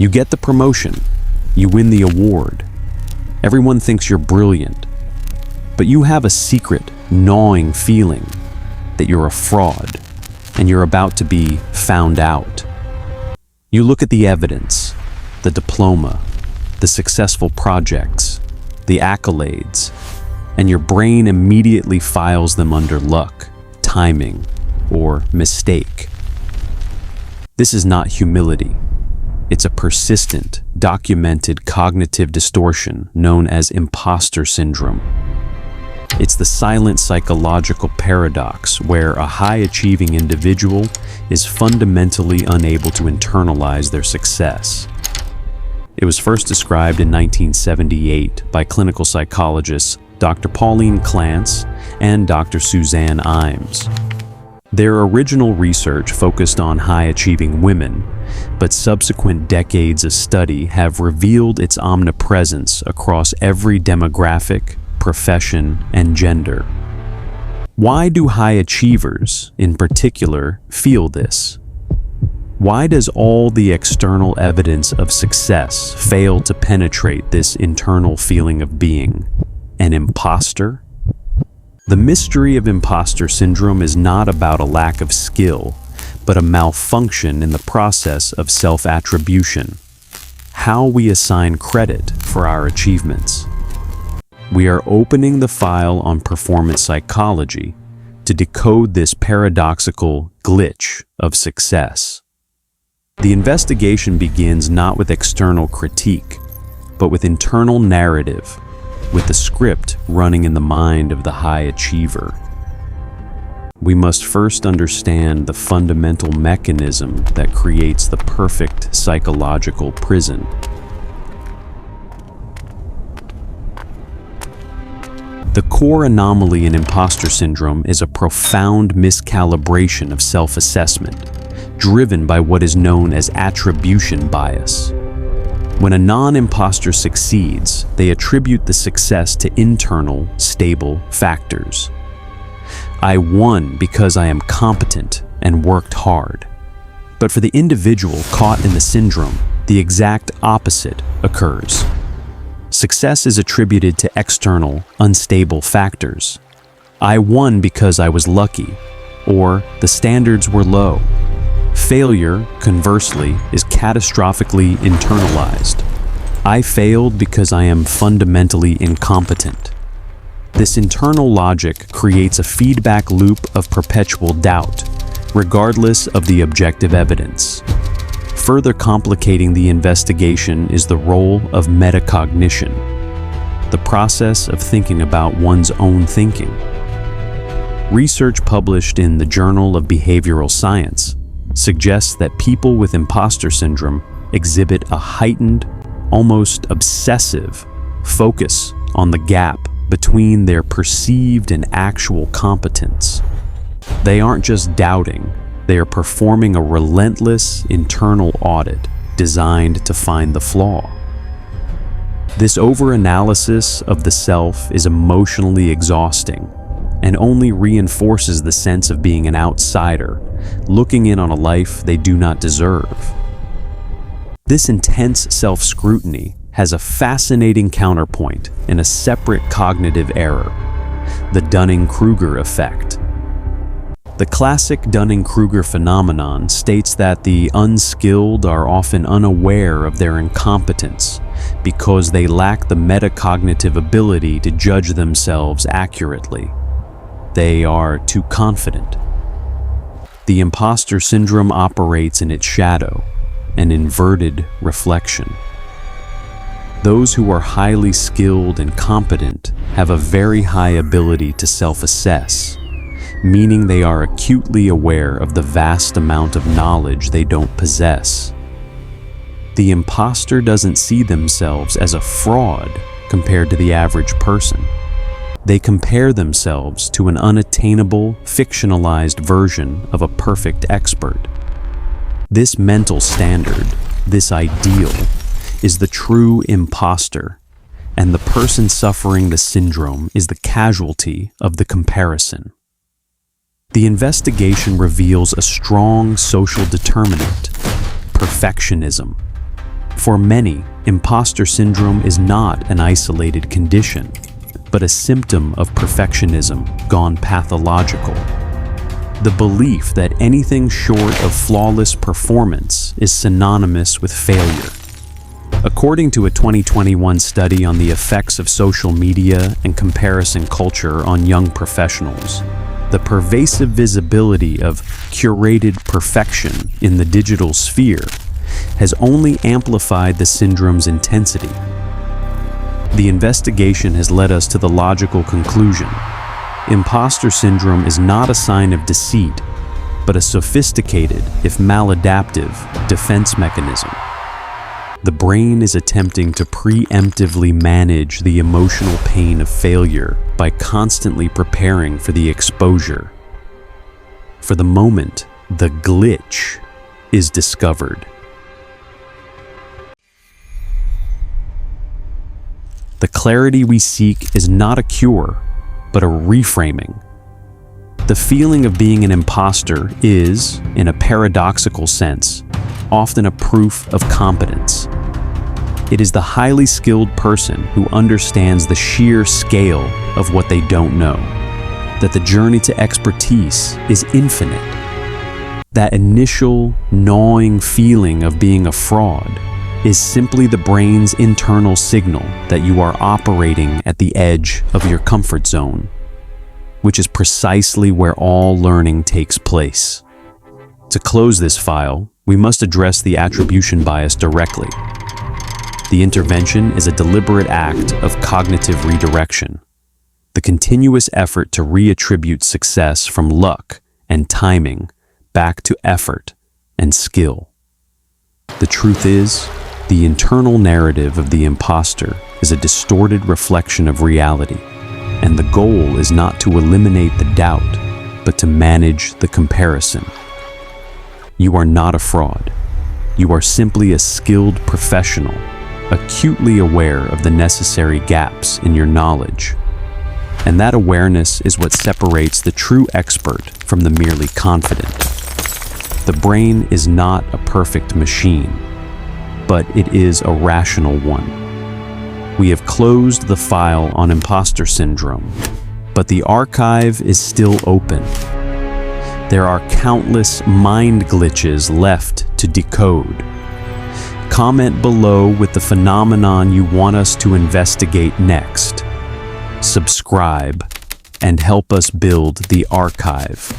You get the promotion, you win the award. Everyone thinks you're brilliant, but you have a secret, gnawing feeling that you're a fraud and you're about to be found out. You look at the evidence, the diploma, the successful projects, the accolades, and your brain immediately files them under luck, timing, or mistake. This is not humility. It's a persistent, documented cognitive distortion known as imposter syndrome. It's the silent psychological paradox where a high-achieving individual is fundamentally unable to internalize their success. It was first described in 1978 by clinical psychologists Dr. Pauline Clance and Dr. Suzanne Imes. Their original research focused on high-achieving women, but subsequent decades of study have revealed its omnipresence across every demographic, profession, and gender. Why do high achievers, in particular, feel this? Why does all the external evidence of success fail to penetrate this internal feeling of being an imposter? The mystery of imposter syndrome is not about a lack of skill, but a malfunction in the process of self-attribution, how we assign credit for our achievements. We are opening the file on performance psychology to decode this paradoxical glitch of success. The investigation begins not with external critique, but with internal narrative, with the script running in the mind of the high achiever. We must first understand the fundamental mechanism that creates the perfect psychological prison. The core anomaly in imposter syndrome is a profound miscalibration of self-assessment, driven by what is known as attribution bias. When a non-imposter succeeds, they attribute the success to internal, stable factors. I won because I am competent and worked hard. But for the individual caught in the syndrome, the exact opposite occurs. Success is attributed to external, unstable factors. I won because I was lucky, or the standards were low. Failure, conversely, is catastrophically internalized. I failed because I am fundamentally incompetent. This internal logic creates a feedback loop of perpetual doubt, regardless of the objective evidence. Further complicating the investigation is the role of metacognition, the process of thinking about one's own thinking. Research published in the Journal of Behavioral Science suggests that people with imposter syndrome exhibit a heightened, almost obsessive focus on the gap between their perceived and actual competence. They aren't just doubting, they are performing a relentless internal audit designed to find the flaw. This overanalysis of the self is emotionally exhausting and only reinforces the sense of being an outsider, looking in on a life they do not deserve. This intense self-scrutiny has a fascinating counterpoint in a separate cognitive error, the Dunning-Kruger effect. The classic Dunning-Kruger phenomenon states that the unskilled are often unaware of their incompetence because they lack the metacognitive ability to judge themselves accurately. They are too confident. The imposter syndrome operates in its shadow, an inverted reflection. Those who are highly skilled and competent have a very high ability to self-assess, meaning they are acutely aware of the vast amount of knowledge they don't possess. The imposter doesn't see themselves as a fraud compared to the average person. They compare themselves to an unattainable, fictionalized version of a perfect expert. This mental standard, this ideal, is the true imposter, and the person suffering the syndrome is the casualty of the comparison. The investigation reveals a strong social determinant, perfectionism. For many, imposter syndrome is not an isolated condition, but a symptom of perfectionism gone pathological. The belief that anything short of flawless performance is synonymous with failure. According to a 2021 study on the effects of social media and comparison culture on young professionals, the pervasive visibility of curated perfection in the digital sphere has only amplified the syndrome's intensity. The investigation has led us to the logical conclusion: imposter syndrome is not a sign of deceit, but a sophisticated, if maladaptive, defense mechanism. The brain is attempting to preemptively manage the emotional pain of failure by constantly preparing for the exposure. For the moment, the glitch is discovered. The clarity we seek is not a cure, but a reframing. The feeling of being an imposter is, in a paradoxical sense, often a proof of competence. It is the highly skilled person who understands the sheer scale of what they don't know, that the journey to expertise is infinite. That initial, gnawing feeling of being a fraud is simply the brain's internal signal that you are operating at the edge of your comfort zone, which is precisely where all learning takes place. To close this file, we must address the attribution bias directly. The intervention is a deliberate act of cognitive redirection, the continuous effort to reattribute success from luck and timing back to effort and skill. The truth is, the internal narrative of the imposter is a distorted reflection of reality, and the goal is not to eliminate the doubt, but to manage the comparison. You are not a fraud. You are simply a skilled professional, acutely aware of the necessary gaps in your knowledge. And that awareness is what separates the true expert from the merely confident. The brain is not a perfect machine, but it is a rational one. We have closed the file on imposter syndrome, but the archive is still open. There are countless mind glitches left to decode. Comment below with the phenomenon you want us to investigate next. Subscribe and help us build the archive.